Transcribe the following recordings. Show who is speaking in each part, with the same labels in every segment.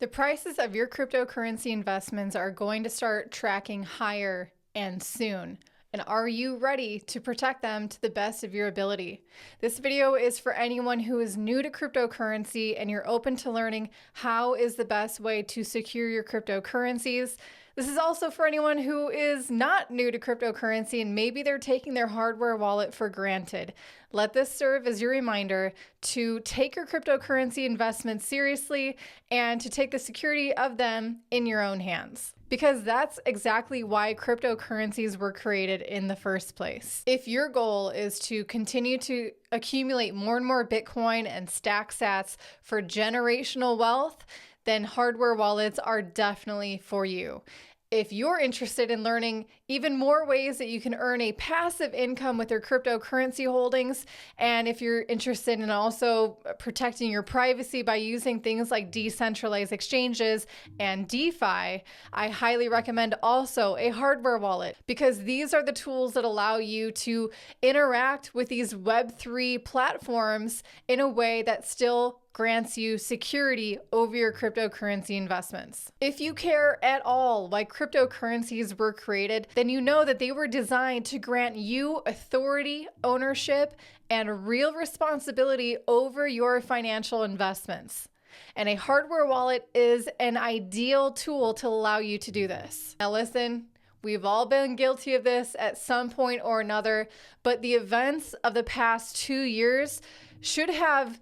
Speaker 1: The prices of your cryptocurrency investments are going to start tracking higher and soon. And are you ready to protect them to the best of your ability? This video is for anyone who is new to cryptocurrency and you're open to learning how is the best way to secure your cryptocurrencies. This is also for anyone who is not new to cryptocurrency and maybe they're taking their hardware wallet for granted. Let this serve as your reminder to take your cryptocurrency investments seriously and to take the security of them in your own hands. Because that's exactly why cryptocurrencies were created in the first place. If your goal is to continue to accumulate more and more Bitcoin and stack sats for generational wealth, then hardware wallets are definitely for you. If you're interested in learning even more ways that you can earn a passive income with your cryptocurrency holdings, and if you're interested in also protecting your privacy by using things like decentralized exchanges and DeFi, I highly recommend also a hardware wallet, because these are the tools that allow you to interact with these Web3 platforms in a way that still grants you security over your cryptocurrency investments. If you care at all why cryptocurrencies were created, then you know that they were designed to grant you authority, ownership, and real responsibility over your financial investments. And a hardware wallet is an ideal tool to allow you to do this. Now listen, we've all been guilty of this at some point or another, but the events of the past 2 years should have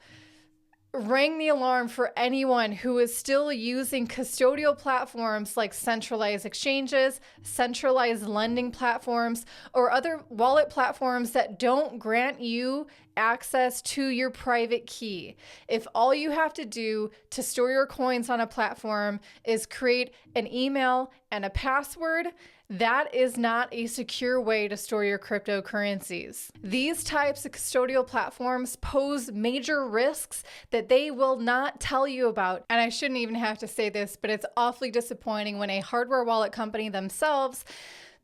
Speaker 1: rang the alarm for anyone who is still using custodial platforms like centralized exchanges, centralized lending platforms, or other wallet platforms that don't grant you access to your private key. If all you have to do to store your coins on a platform is create an email and a password, that is not a secure way to store your cryptocurrencies. These types of custodial platforms pose major risks that they will not tell you about. And I shouldn't even have to say this, but it's awfully disappointing when a hardware wallet company themselves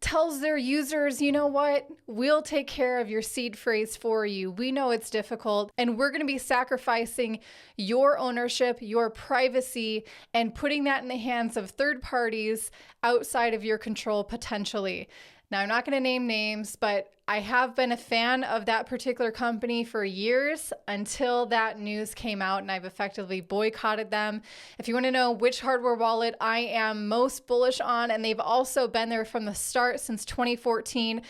Speaker 1: tells their users, you know what, we'll take care of your seed phrase for you. We know it's difficult and we're going to be sacrificing your ownership, your privacy, and putting that in the hands of third parties outside of your control potentially. Now, I'm not going to name names, but I have been a fan of that particular company for years until that news came out, and I've effectively boycotted them. If you want to know which hardware wallet I am most bullish on, and they've also been there from the start since 2014,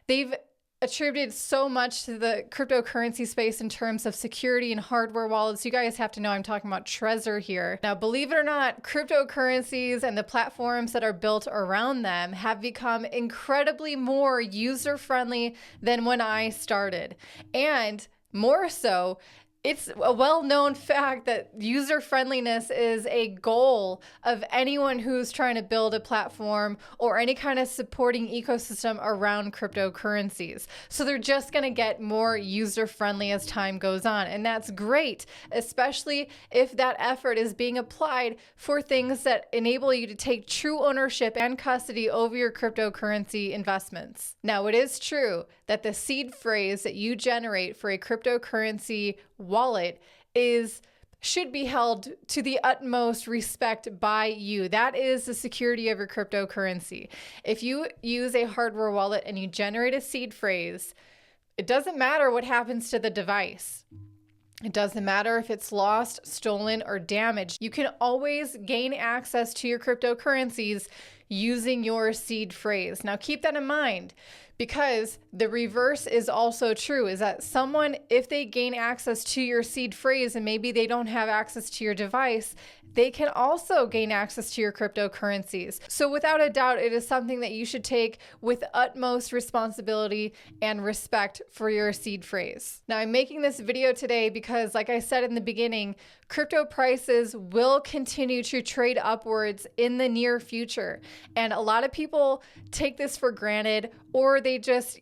Speaker 1: they've attributed so much to the cryptocurrency space in terms of security and hardware wallets. You guys have to know I'm talking about Trezor here. Now, believe it or not, cryptocurrencies and the platforms that are built around them have become incredibly more user-friendly than when I started. And more so, it's a well-known fact that user-friendliness is a goal of anyone who's trying to build a platform or any kind of supporting ecosystem around cryptocurrencies. So they're just going to get more user-friendly as time goes on. And that's great, especially if that effort is being applied for things that enable you to take true ownership and custody over your cryptocurrency investments. Now, it is true that the seed phrase that you generate for a cryptocurrency wallet should be held to the utmost respect by you. That is the security of your cryptocurrency. If you use a hardware wallet and you generate a seed phrase, it doesn't matter what happens to the device. It doesn't matter if it's lost, stolen, or damaged. You can always gain access to your cryptocurrencies using your seed phrase. Now keep that in mind, because the reverse is also true, is that someone, if they gain access to your seed phrase and maybe they don't have access to your device, they can also gain access to your cryptocurrencies. So without a doubt, it is something that you should take with utmost responsibility and respect for your seed phrase. Now, I'm making this video today because, like I said in the beginning, crypto prices will continue to trade upwards in the near future. And a lot of people take this for granted, or they just,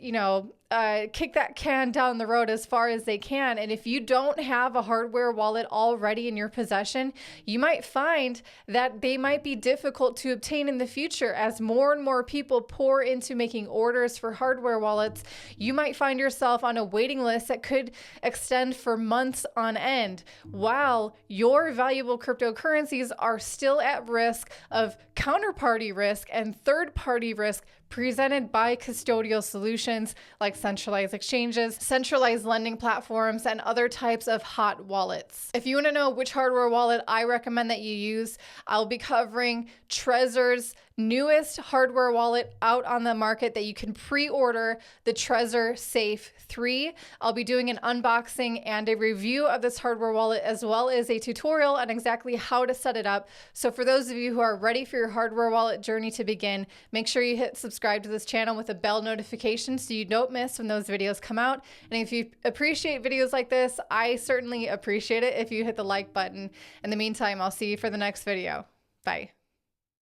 Speaker 1: kick that can down the road as far as they can. And if you don't have a hardware wallet already in your possession, you might find that they might be difficult to obtain in the future. As more and more people pour into making orders for hardware wallets, you might find yourself on a waiting list that could extend for months on end, while your valuable cryptocurrencies are still at risk of counterparty risk and third-party risk presented by custodial solutions like centralized exchanges, centralized lending platforms, and other types of hot wallets. If you want to know which hardware wallet I recommend that you use, I'll be covering Trezor's newest hardware wallet out on the market that you can pre-order, the Trezor Safe 3. I'll be doing an unboxing and a review of this hardware wallet, as well as a tutorial on exactly how to set it up. So for those of you who are ready for your hardware wallet journey to begin, make sure you hit subscribe to this channel with a bell notification so you don't miss when those videos come out. And if you appreciate videos like this, I certainly appreciate it if you hit the like button. In the meantime, I'll see you for the next video. Bye.